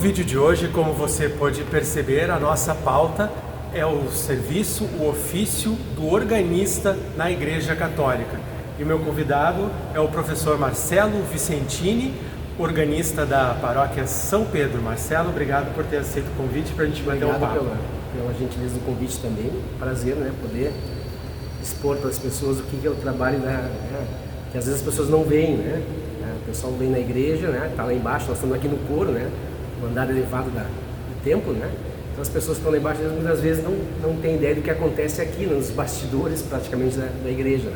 vídeo de hoje, como você pode perceber, a nossa pauta é o serviço, o ofício do organista na Igreja Católica. E o meu convidado é o professor Marcelo Vicentini, organista da paróquia São Pedro. Marcelo, obrigado por ter aceito o convite para a gente bater um papo. Obrigado pela gentileza do convite também. Prazer, poder expor para as pessoas o que é o trabalho que às vezes as pessoas não veem, O pessoal vem na igreja, tá lá embaixo, nós estamos aqui no coro, no andar elevado do templo, Então as pessoas que estão lá embaixo muitas vezes não têm ideia do que acontece aqui, nos bastidores praticamente da igreja,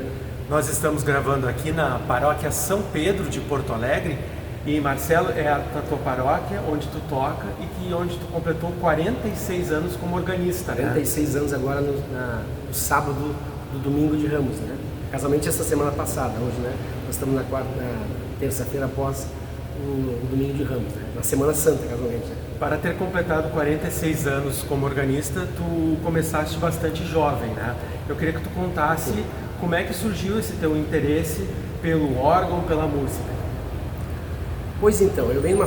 Nós estamos gravando aqui na paróquia São Pedro de Porto Alegre. E Marcelo, é a tua paróquia onde tu toca e onde tu completou 46 anos como organista, 46 anos agora no sábado do domingo de Ramos, Casualmente essa semana passada, hoje, nós estamos na terça-feira após o domingo de Ramos, na Semana Santa, casualmente. Para ter completado 46 anos como organista, tu começaste bastante jovem, Eu queria que tu contasse como é que surgiu esse teu interesse pelo órgão, pela música. Pois então, eu venho de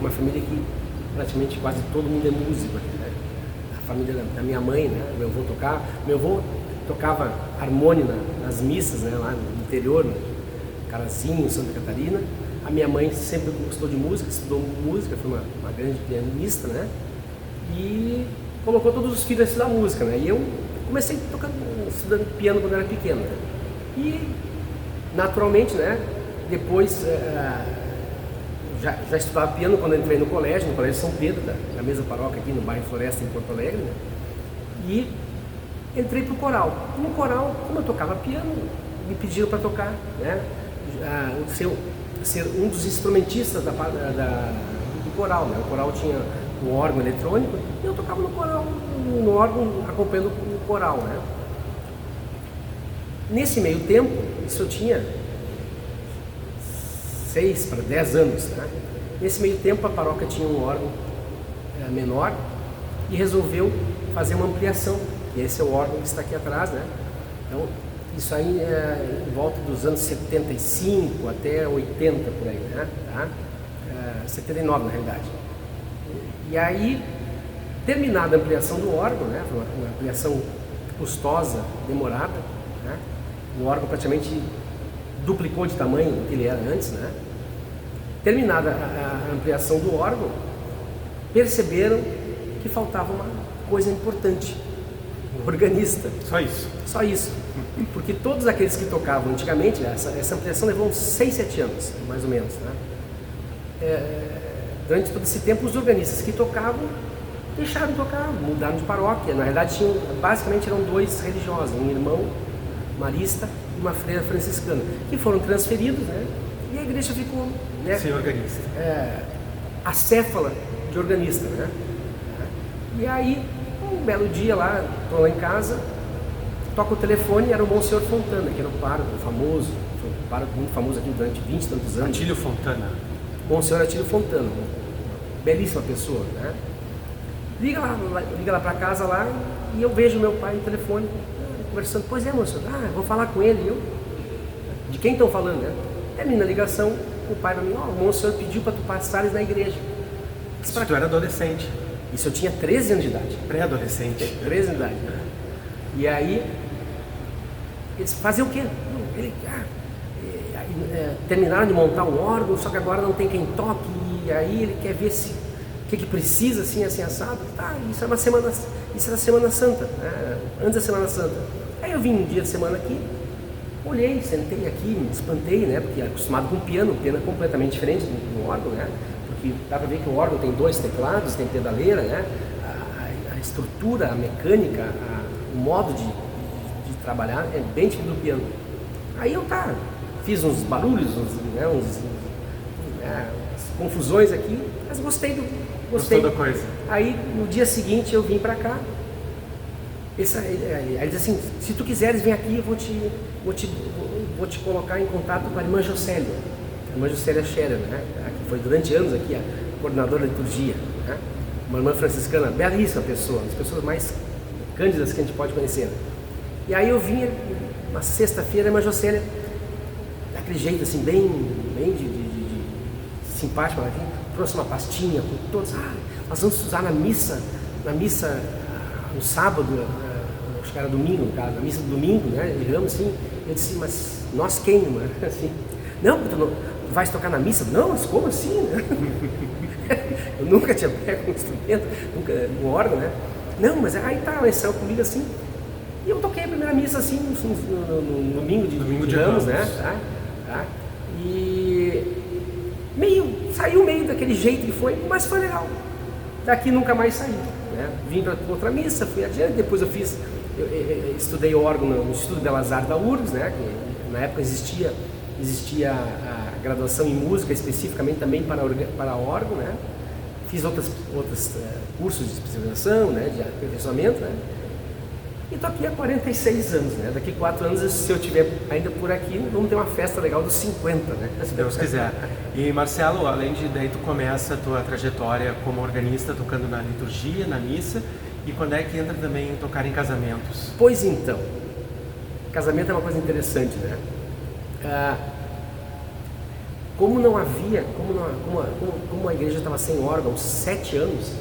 uma família que praticamente quase todo mundo é músico aqui, A família da minha mãe, Meu avô tocava harmônio nas missas, lá no interior, no Carazinho, Santa Catarina. A minha mãe sempre gostou de música, estudou música, foi uma grande pianista, E colocou todos os filhos a estudar música, E eu comecei estudando piano quando era pequeno, E naturalmente, depois já estudava piano quando eu entrei no Colégio São Pedro, da mesma paróquia aqui no bairro Floresta, em Porto Alegre, E entrei para o coral. No coral, como eu tocava piano, me pediram para tocar, ser um dos instrumentistas do coral, O coral tinha um órgão eletrônico e eu tocava no coral, no órgão, acompanhando o coral, Nesse meio tempo, isso eu tinha 6 para 10 anos, Nesse meio tempo a paróquia tinha um órgão menor e resolveu fazer uma ampliação, e esse é o órgão que está aqui atrás, Então, isso aí em volta dos anos 75 até 80 por aí, 79 na realidade. E aí, terminada a ampliação do órgão, foi uma ampliação custosa, demorada, O órgão praticamente duplicou de tamanho do que ele era antes, Terminada a ampliação do órgão, perceberam que faltava uma coisa importante: o organista. Só isso. Porque todos aqueles que tocavam antigamente, essa ampliação levou uns 6, 7 anos, mais ou menos, Durante todo esse tempo, os organistas que tocavam deixaram de tocar, mudaram de paróquia. Na verdade, basicamente eram 2 religiosos, um irmão marista e uma freira franciscana, que foram transferidos, E a igreja ficou, sem organista. Acéfala de organista, E aí, um belo dia lá, estou lá em casa, toco o telefone, era o Monsenhor Fontana, que era um pároco famoso, foi um pároco muito famoso aqui durante 20 e tantos anos. Atílio Fontana. Monsenhor Atílio Fontana, uma belíssima pessoa, Liga lá para casa lá, e eu vejo meu pai no telefone, conversando. Pois é, moço, vou falar com ele. Eu, de quem estão falando, Termina a ligação, o pai para mim, o Monsenhor pediu para tu passares na igreja. Isso tu era adolescente. Isso eu tinha 13 anos de idade. Pré-adolescente. 13 anos de idade. E aí, eles faziam o quê? Terminaram de montar o órgão, só que agora não tem quem toque, e aí ele quer ver o que precisa, assim assado. Isso era Semana Santa, antes da Semana Santa. Aí eu vim um dia de semana aqui, olhei, sentei aqui, me espantei, porque acostumado com piano, o piano é completamente diferente do órgão, porque dá para ver que o órgão tem 2 teclados, tem pedaleira, a estrutura, a mecânica, o modo de trabalhar é bem diferente do piano. Aí eu fiz uns barulhos, umas confusões aqui, mas gostei. Gostou da coisa. Aí no dia seguinte eu vim para cá. Aí ele diz assim: se tu quiseres, vem aqui, eu vou te colocar em contato com a irmã Jocélia. A irmã Jocélia Scherer, que foi durante anos aqui a coordenadora da liturgia, uma irmã franciscana, belíssima pessoa, uma das pessoas mais cândidas que a gente pode conhecer. E aí eu vinha, uma sexta-feira, a irmã Jocélia, daquele jeito assim, bem simpática, ela vinha: trouxe uma pastinha com todos, nós vamos usar na missa no sábado, acho que era domingo, cara, na missa do domingo, né? Digamos assim, eu disse, mas nós quem, mano? Assim, não, tu não vais tocar na missa? Não, mas como assim, né? Eu nunca tinha pego um instrumento, nunca, um órgão, né? Não, mas aí tá, eles saiu comigo assim, e eu toquei a primeira missa assim, no domingo de Ramos, né? Tá? E saiu meio daquele jeito que foi, mas foi legal. Daqui nunca mais saí, né? Vim para outra missa, fui adiante, depois eu estudei órgão no Instituto de Belas Artes da URGS, né? Que na época existia a graduação em música especificamente também para órgão, né? Fiz outros cursos de especialização, né? De aperfeiçoamento, né? E estou aqui há 46 anos, né? Daqui 4 anos, se eu estiver ainda por aqui, vamos ter uma festa legal dos 50, né? Se Deus quiser. E Marcelo, daí tu começa a tua trajetória como organista, tocando na liturgia, na missa, e quando é que entra também em tocar em casamentos? Pois então, casamento é uma coisa interessante, né? Como a igreja estava sem órgão há 7 anos,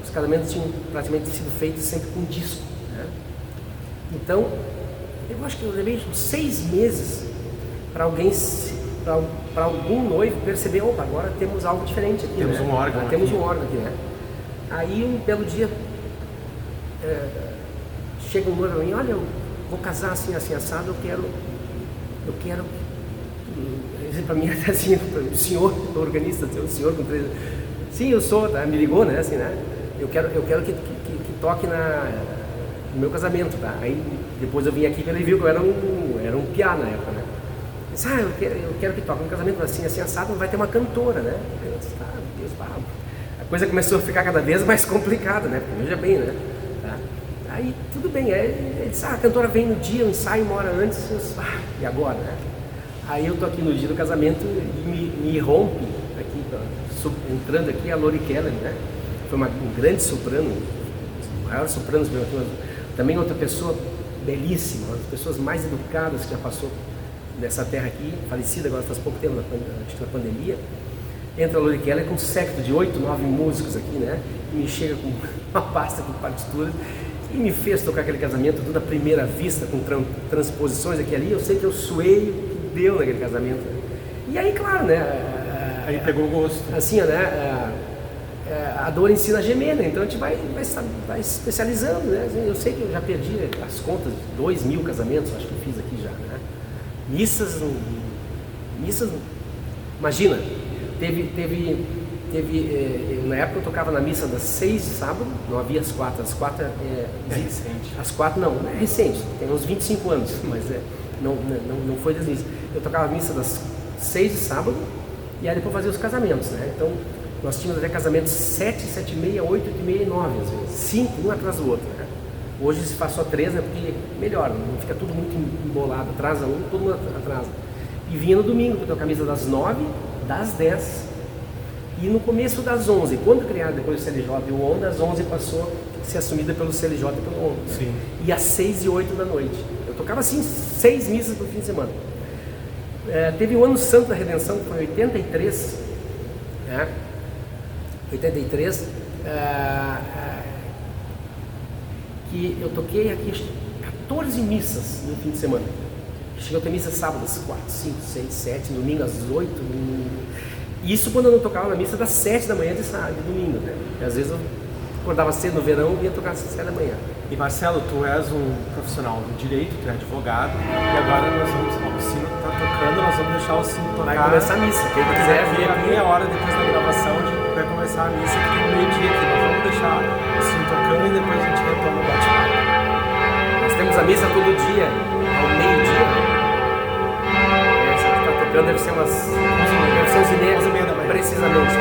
os casamentos tinham praticamente sido feitos sempre com disco, né? Então, eu acho que eu levei uns 6 meses para algum noivo perceber, opa, agora temos algo diferente aqui, temos, né? Um órgão temos aqui. Um órgão aqui, né? Aí um belo dia chega um noivo para mim, olha, eu vou casar assim, assim, assado, eu quero para mim assim, o senhor organista, o senhor com 3 anos, sim, eu sou, tá? Me ligou, né, assim, né? Eu quero que toque no meu casamento, tá? Aí depois eu vim aqui, ele viu que eu era um piá na época, né? Eu disse, eu quero que toque no casamento assim, assim, assado, vai ter uma cantora, né? Eu disse, tá, Deus, a coisa começou a ficar cada vez mais complicada, né? Porque veja bem, né? Tá? Aí tudo bem, ele disse, a cantora vem no dia, eu ensaio 1 hora antes, eu disse, e agora, né? Aí eu tô aqui no dia do casamento e me rompe aqui, entrando aqui a Lori Keller, né? Foi um grande soprano, um maior soprano, também outra pessoa belíssima, uma das pessoas mais educadas que já passou nessa terra aqui, falecida agora faz pouco tempo, acho que na pandemia. Entra a Lori Keller com um séquito de 8, 9 músicos aqui, né? E me chega com uma pasta com partituras e me fez tocar aquele casamento tudo à primeira vista, com transposições aqui e ali. Eu sei que eu suei, deu naquele casamento. E aí, claro, né? Aí pegou o gosto. Assim, né? A dor ensina a gemer, né? Então a gente vai especializando, né? Eu sei que eu já perdi as contas de 2.000 casamentos, acho que eu fiz aqui já, né? Missas, imagina, teve na época eu tocava na missa das 6 de sábado, não havia as 4, as 4 é recente. As 4 não é recente, tem uns 25 anos, mas não foi das missas. Eu tocava a missa das 6 de sábado e aí depois fazia os casamentos, né? Então nós tínhamos até casamentos 7, 7 e meia, 8, 8 e meia e 9 às vezes, 5, um atrás do outro, né? Hoje se faz só 3, né? Porque melhor, não fica tudo muito embolado, atrasa um, todo mundo atrasa. E vinha no domingo, que eu toco a missa das 9, das 10 e no começo das 11. Quando criaram depois o CLJ e o ON, das 11 passou a ser assumida pelo CLJ e pelo ON. Sim. E às 6 e 8 da noite. Eu tocava assim 6 missas no fim de semana. Teve o Ano Santo da Redenção, que foi em 83, né? 83, que eu toquei aqui 14 missas no fim de semana. Chegou a ter missa sábado às 4, 5, 6, 7, domingo às 8. Isso quando eu não tocava na missa das 7 da manhã de domingo, né? Porque às vezes eu acordava cedo no verão e ia tocar às 7 da manhã. E Marcelo, tu és um profissional do direito, tu é advogado, e agora o sino está tocando, nós vamos deixar o sino tocar. Vai começar a missa, quem quiser vir aqui. Meia hora depois da gravação vai começar a missa, que tem meio-dia aqui. Nós vamos deixar o sino tocando e depois a gente retoma o bate-papo. Nós temos a missa todo dia, ao meio-dia. Essa que está tocando deve ser umas 11h30 da manhã. Precisamente.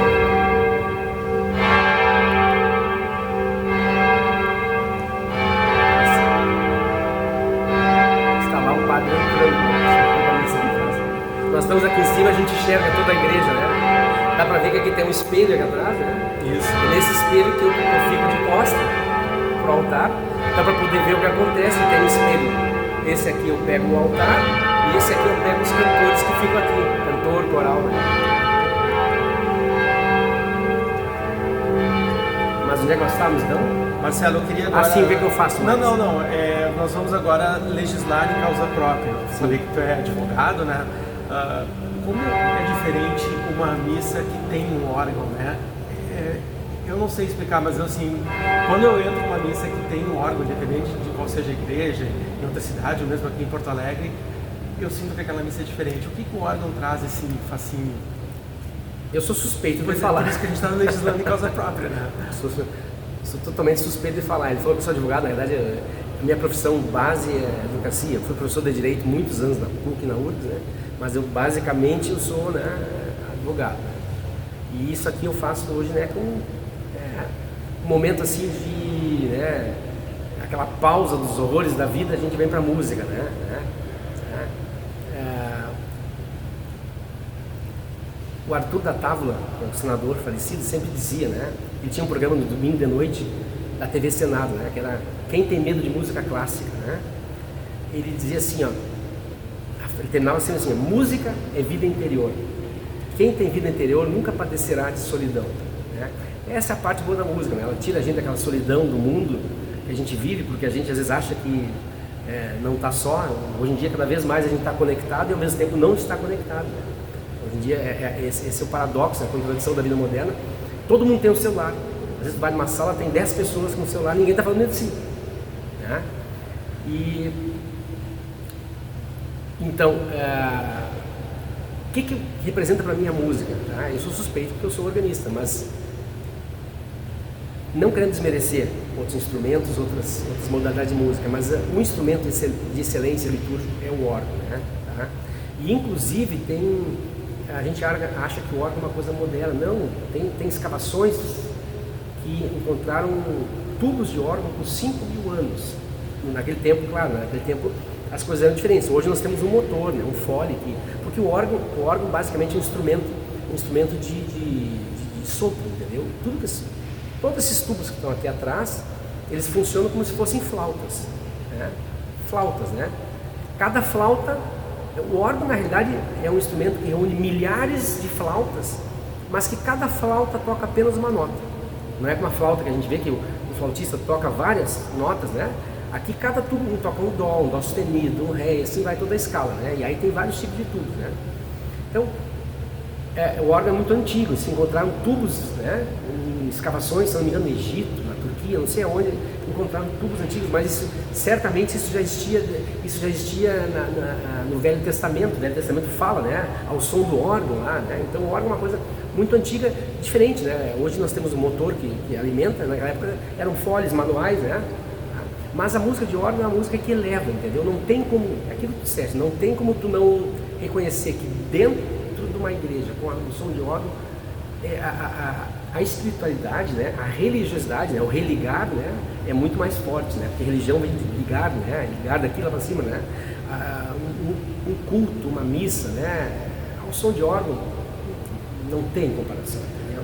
Nós estamos aqui em cima, a gente enxerga toda a igreja, né? Dá pra ver que aqui tem um espelho aqui atrás, né? Isso. E nesse espelho que eu fico de costa pro altar, dá pra poder ver o que acontece, tem um espelho. Esse aqui eu pego o altar e esse aqui eu pego os cantores que ficam aqui, cantor, coral, né? onde é que nós estávamos então? Marcelo, eu queria agora... Assim, o que é que eu faço mais? Não. Nós vamos agora legislar em causa própria. Falei que tu é advogado, né? Como é diferente uma missa que tem um órgão, né? Eu não sei explicar, mas assim, quando eu entro numa missa que tem um órgão, independente de qual seja a igreja, em outra cidade, ou mesmo aqui em Porto Alegre, eu sinto que aquela missa é diferente. O que o órgão traz esse fascínio? Eu sou suspeito de falar. Por isso que a gente está legislando em causa própria, né? Sou totalmente suspeito de falar. Ele falou que eu sou advogado, na verdade, a minha profissão base é advocacia. Eu fui professor de Direito muitos anos na PUC e na URGS, né? Mas basicamente eu sou, né, advogado. E isso aqui eu faço hoje, né, com um momento assim de, né, aquela pausa dos horrores da vida, a gente vem para a música, né? O Arthur da Távola, o senador falecido, sempre dizia, né? Ele tinha um programa no domingo de noite da TV Senado, né? Que era Quem Tem Medo de Música Clássica, né? Ele dizia assim, ó, ele terminava assim, música é vida interior. Quem tem vida interior nunca padecerá de solidão, né? Essa é a parte boa da música, né? Ela tira a gente daquela solidão do mundo que a gente vive, porque a gente às vezes acha que não está só. Hoje em dia, cada vez mais a gente está conectado e ao mesmo tempo não está conectado, né? Hoje em dia, esse é o paradoxo, a contradição da vida moderna. Todo mundo tem um celular. Às vezes tu vai numa sala, tem 10 pessoas com o celular, ninguém está falando nem de si, né? Então, o que representa para mim a música? Tá? Eu sou suspeito porque eu sou organista, mas não querendo desmerecer outros instrumentos, outras modalidades de música, mas um instrumento de excelência litúrgico é o órgão, né? Tá? E inclusive a gente acha que o órgão é uma coisa moderna. Não, tem escavações que encontraram tubos de órgão com 5.000 anos. Naquele tempo, claro, naquele tempo as coisas eram diferentes. Hoje nós temos um motor, né, um fole, porque o órgão basicamente é um instrumento de sopro, entendeu? Todos esses tubos que estão aqui atrás, eles funcionam como se fossem flautas, né? Flautas, né? Cada flauta, o órgão na realidade é um instrumento que reúne milhares de flautas, mas que cada flauta toca apenas uma nota. Não é como a flauta que a gente vê que o flautista toca várias notas, né? Aqui cada tubo toca um dó, um dó sustenido, um ré, assim vai toda a escala, né? E aí tem vários tipos de tubos, né? Então, o órgão é muito antigo, se encontraram tubos, né, em escavações, se não me engano, no Egito, na Turquia, não sei aonde, encontraram tubos antigos, mas certamente isso já existia no Velho Testamento. O Velho Testamento fala, né, ao som do órgão lá, né? Então o órgão é uma coisa muito antiga, diferente, né? Hoje nós temos um motor que alimenta, naquela época eram foles manuais, né? Mas a música de órgão é uma música que eleva, entendeu? Não tem como, aquilo que tu disseste, não tem como tu não reconhecer que dentro de uma igreja com o som de órgão, a espiritualidade, né, a religiosidade, né, o religar, né, é muito mais forte, né, porque religião vem de ligar, né, ligar daqui lá para cima, né, um culto, uma missa, né, ao som de órgão não tem comparação, entendeu?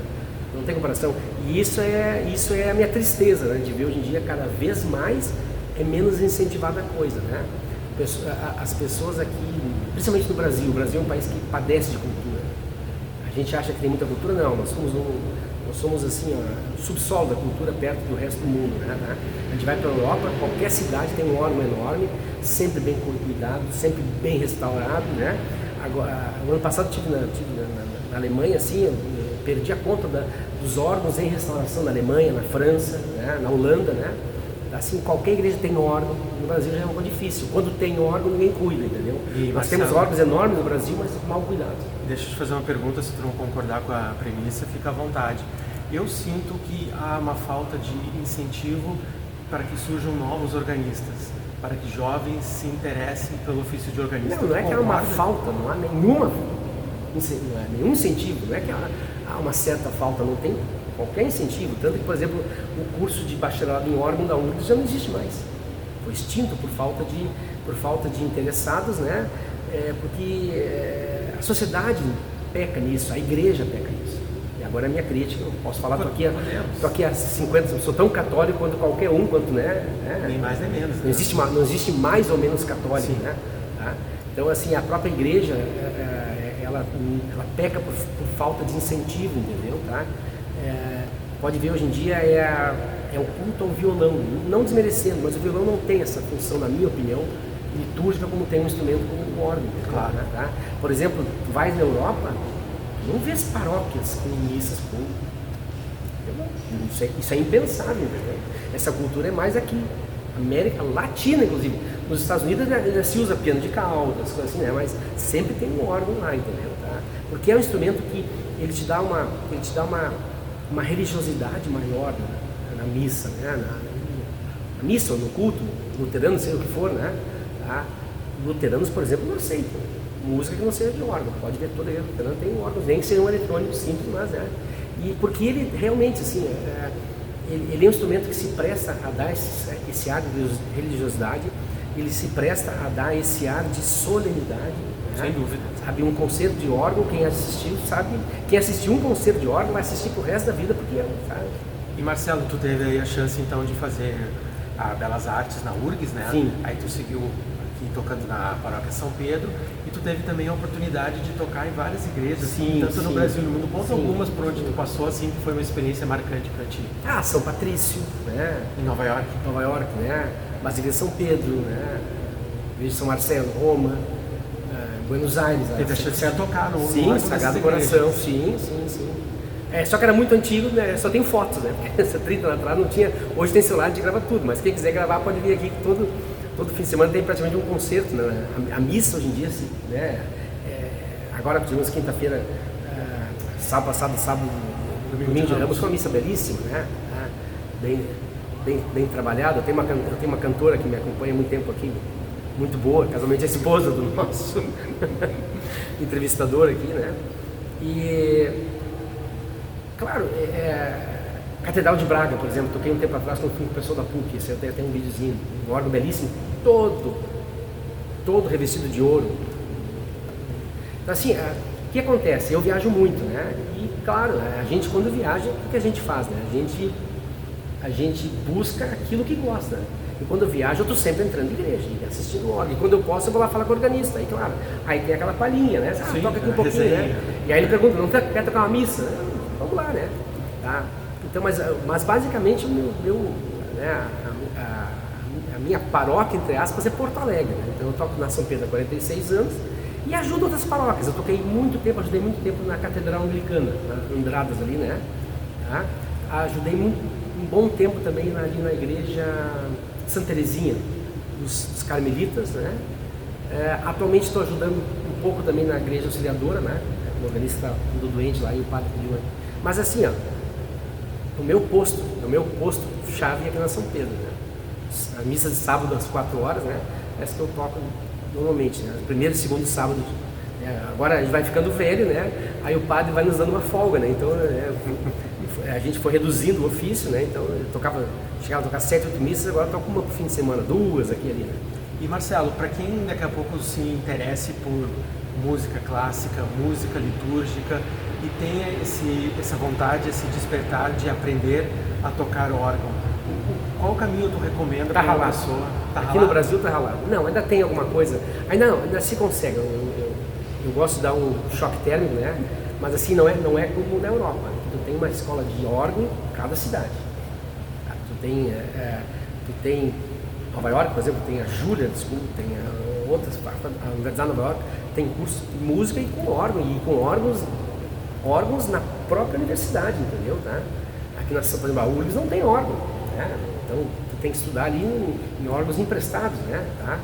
Não tem comparação. E isso é a minha tristeza, né, de ver hoje em dia cada vez mais é menos incentivada a coisa, né? As pessoas aqui, principalmente no Brasil, o Brasil é um país que padece de cultura. A gente acha que tem muita cultura, não, nós somos assim, o subsolo da cultura perto do resto do mundo, né? A gente vai para a Europa, qualquer cidade tem um órgão enorme, sempre bem cuidado, sempre bem restaurado, né? Agora, o ano passado tive na Alemanha, assim, eu perdi a conta dos órgãos em restauração na Alemanha, na França, né? Na Holanda, né? Assim, qualquer igreja tem órgão. No Brasil já é uma coisa difícil. Quando tem órgão, ninguém cuida, entendeu? Nós temos órgãos enormes no Brasil, mas mal cuidados. Deixa eu te fazer uma pergunta, se tu não concordar com a premissa, fica à vontade. Eu sinto que há uma falta de incentivo para que surjam novos organistas, para que jovens se interessem pelo ofício de organista. Não é que há uma falta, não há nenhum incentivo, não é que há uma certa falta, não tem qualquer incentivo, tanto que, por exemplo, o curso de bacharelado em órgão da URGS já não existe mais. Foi extinto por falta de interessados, né? Porque a sociedade peca nisso, a igreja peca nisso. E agora é a minha crítica, eu posso falar, estou aqui há 50 anos, sou tão católico quanto qualquer um, quanto, né? Nem mais nem menos. Não existe mais ou menos católico, né? Tá? Então, assim, a própria igreja, ela peca por falta de incentivo, entendeu? Tá? pode ver hoje em dia é um culto ao violão, não desmerecendo, mas o violão não tem essa função, na minha opinião, litúrgica como tem um instrumento como o órgão. Claro. Né, tá? Por exemplo, tu vais na Europa, não vês paróquias com missas com... Isso é impensável, entendeu? Essa cultura é mais aqui, América Latina, inclusive. Nos Estados Unidos ainda se usa piano de cauda, coisas assim, né? Mas sempre tem um órgão lá, entendeu? Tá? Porque é um instrumento que ele te dá uma religiosidade maior na missa, né? Na missa ou no culto, luterano, sei o que for, né? Tá? Luteranos, por exemplo, não aceitam música que não seja de órgão. Pode ver, toda luterana tem um órgão, nem que seja um eletrônico simples, mas é. E porque ele realmente, assim, ele é um instrumento que se presta a dar esse ar de religiosidade, ele se presta a dar esse ar de solenidade. Né? Sem dúvida. Sabe, um concerto de órgão, quem assistiu, sabe, quem assistiu um concerto de órgão vai assistir pro resto da vida porque ama, sabe? E Marcelo, tu teve aí a chance então de fazer a Belas Artes na URGS, né? Sim. Aí tu seguiu aqui tocando na Paróquia São Pedro e tu teve também a oportunidade de tocar em várias igrejas, Sim, tanto no sim. Brasil e no mundo. Conta Sim. algumas por onde tu passou, assim, que foi uma experiência marcante para ti. São Patrício, né? Em Nova York. Nova York, né? Basílica de São Pedro, né? Igreja de São Marcelo, Roma, Buenos Aires. Teve a chance de tocar no Sim, Sagrado Coração, sim. Só que era muito antigo, né? Só tem fotos, né? Porque essa 30 anos atrás não tinha. Hoje tem celular, a gente grava tudo, mas quem quiser gravar pode vir aqui, que todo fim de semana tem praticamente um concerto, né? A missa hoje em dia, né? Agora tivemos quinta-feira, sábado, domingo de Ramos, foi uma missa belíssima, né? Bem trabalhada. Eu tenho uma cantora que me acompanha há muito tempo aqui, muito boa, casualmente a esposa do nosso entrevistador aqui, né? E, claro, Catedral de Braga, por exemplo, toquei um tempo atrás com o pessoal da PUC, esse até tem um videozinho, um órgão belíssimo, todo revestido de ouro. Então, assim, o que acontece? Eu viajo muito, né? E, claro, a gente quando viaja, o que a gente faz, né? A gente busca aquilo que gosta. E quando eu viajo, eu estou sempre entrando em igreja, assistindo órgão. E quando eu posso, eu vou lá falar com o organista. Aí, claro, aí tem aquela palhinha, né? Sim, toca aqui um pouquinho, né? E aí ele pergunta, não quer tocar uma missa? Vamos lá, né? Tá? Então, mas basicamente, a minha paróquia, entre aspas, é Porto Alegre. Né? Então eu toco na São Pedro há 46 anos e ajudo outras paróquias. Eu ajudei muito tempo na Catedral Anglicana, na Andradas ali, né? Tá? Ajudei um bom tempo também ali na igreja Santa Terezinha, dos Carmelitas, né? Atualmente estou ajudando um pouco também na igreja Auxiliadora, né? O organista do doente lá e o padre pediu. Mas assim, ó, o meu posto chave é aqui na São Pedro, né? A missa de sábado às 4 horas, né? Essa que eu toco normalmente, né? Primeiro e segundo sábado. Agora a gente vai ficando velho, né? Aí o padre vai nos dando uma folga, né? Então a gente foi reduzindo o ofício, né? Então eu chegava a tocar 7, 8 missas, agora eu toco uma por fim de semana, 2 aqui ali, né? E Marcelo, para quem daqui a pouco se interesse por música clássica, música litúrgica e tenha essa vontade, esse despertar de aprender a tocar órgão, qual caminho tu recomenda para uma pessoa? Aqui no Brasil tá ralado. Não, ainda tem alguma coisa. Ainda se consegue. Eu gosto de dar um choque térmico, né? Mas assim, não é como na Europa. Tu tem uma escola de órgão em cada cidade. Tu tem Nova York, por exemplo, tem a Juilliard School, tem outras, a Universidade de Nova York tem curso de música e com órgão, e com órgãos na própria universidade, entendeu? Tá? Aqui na São Paulo, URGS não tem órgão, né? Então tu tem que estudar ali em órgãos emprestados, né? Tá?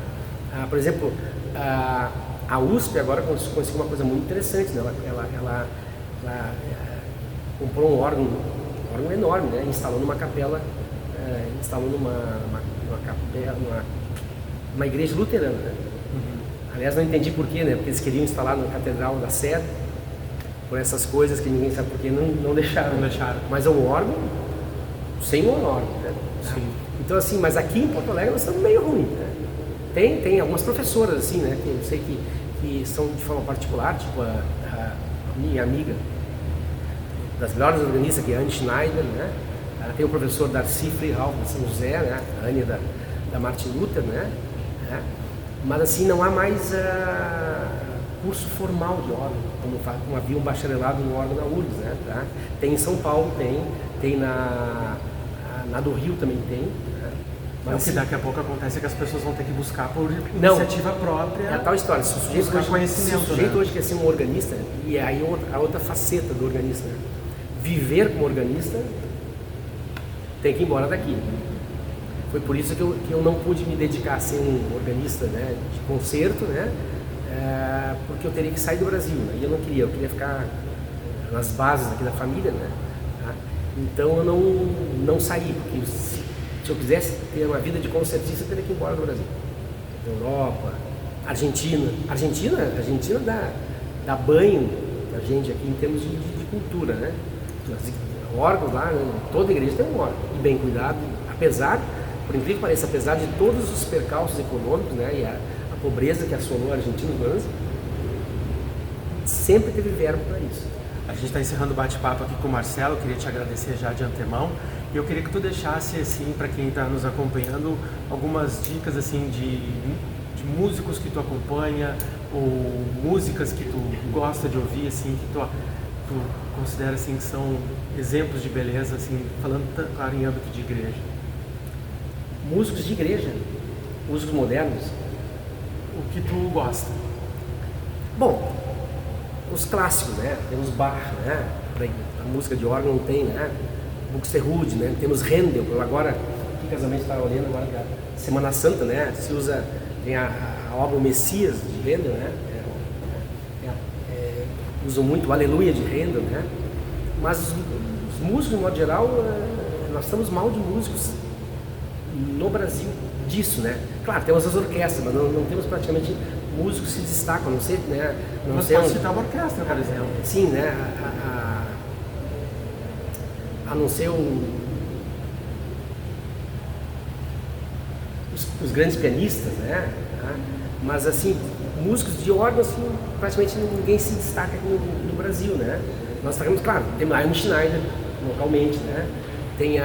Por exemplo, a USP agora conseguiu uma coisa muito interessante, né? Ela comprou um órgão enorme, né? Instalou numa capela, instalou numa igreja luterana, né? Aliás, não entendi porquê, né? Porque eles queriam instalar na Catedral da Sé, por essas coisas que ninguém sabe porquê, não deixaram. Mas é um órgão sem um órgão, né? Sim. Então, assim, mas aqui em Porto Alegre nós estamos meio ruim, né? Tem algumas professoras, assim, né? Que eu sei que são de forma particular, tipo a minha amiga, das melhores organistas, que é a Anne Schneider, né? Tem o professor Darcy Freihaupt de São José, né? A Anne da Martin Luther, né? Mas assim, não há mais curso formal de órgão, como havia um bacharelado em órgão na URGS, né? Tá? Tem em São Paulo, tem tem na do Rio também tem. Né? Mas o que daqui a pouco acontece é que as pessoas vão ter que buscar por iniciativa própria. É a tal história, se o sujeito hoje quer ser um organista, e aí a outra faceta do organista, né? Viver como organista, tem que ir embora daqui. Foi por isso que eu não pude me dedicar a ser um organista, né, de concerto, né, porque eu teria que sair do Brasil, né, e eu queria ficar nas bases aqui da família, né, tá? Então eu não saí, porque se eu quisesse ter uma vida de concertista, eu teria que ir embora do Brasil. Europa, Argentina dá banho pra gente aqui em termos de cultura, né, órgãos lá, né, toda igreja tem um órgão, e bem cuidado, por incrível que pareça, apesar de todos os percalços econômicos, né, e a pobreza que assolou a Argentina nos anos, sempre teve verbo para isso. A gente está encerrando o bate-papo aqui com o Marcelo, eu queria te agradecer já de antemão, e eu queria que tu deixasse, assim, para quem está nos acompanhando, algumas dicas, assim, de músicos que tu acompanha, ou músicas que tu gosta de ouvir, assim, que tu considera, assim, que são exemplos de beleza, assim, falando, claro, em âmbito de igreja. Músicos de igreja, músicos modernos. O que tu gosta? Bom, os clássicos, né? Temos Bach, né? A música de órgão não tem, né? Buxtehude, né? Temos Handel. Agora, que casamento está olhando agora? Semana Santa, né? Se usa, tem a obra O Messias de Handel, né? Usam muito o Aleluia de Handel, né? Mas os músicos, de modo geral, nós estamos mal de músicos no Brasil disso, né? Claro, temos as orquestras, mas não temos praticamente músicos que se destacam, não sei, né? Mas pode citar uma orquestra, por exemplo. Sim, né? A não ser os grandes pianistas, né? Mas assim, músicos de órgão, assim, praticamente ninguém se destaca aqui no Brasil, né? Nós temos, claro, tem a Amy Schneider, localmente, né? Tem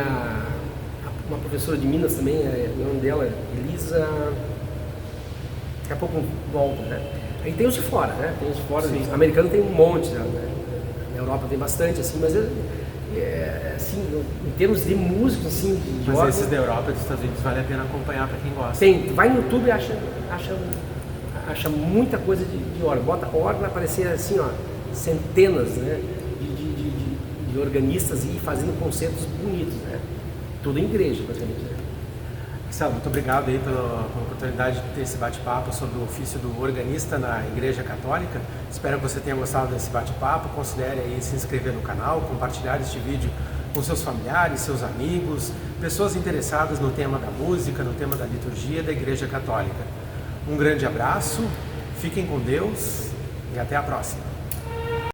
uma professora de Minas também, o nome dela é Elisa, daqui a pouco volta, né? Aí tem os de fora, né? Tem os de fora, o americano tem um monte, né? Na Europa tem bastante, assim, mas assim, em termos de músicos, assim, de mas órgão, esses da Europa e dos Estados Unidos vale a pena acompanhar para quem gosta. Tem, vai no YouTube e acha muita coisa de órgão. Bota órgão, vai aparecer assim, ó, centenas, né, de organistas e fazendo concertos bonitos, né? Tudo em igreja, praticamente. Né? Marcelo, muito obrigado aí pela oportunidade de ter esse bate-papo sobre o ofício do organista na Igreja Católica. Espero que você tenha gostado desse bate-papo. Considere aí se inscrever no canal, compartilhar este vídeo com seus familiares, seus amigos, pessoas interessadas no tema da música, no tema da liturgia da Igreja Católica. Um grande abraço, fiquem com Deus e até a próxima.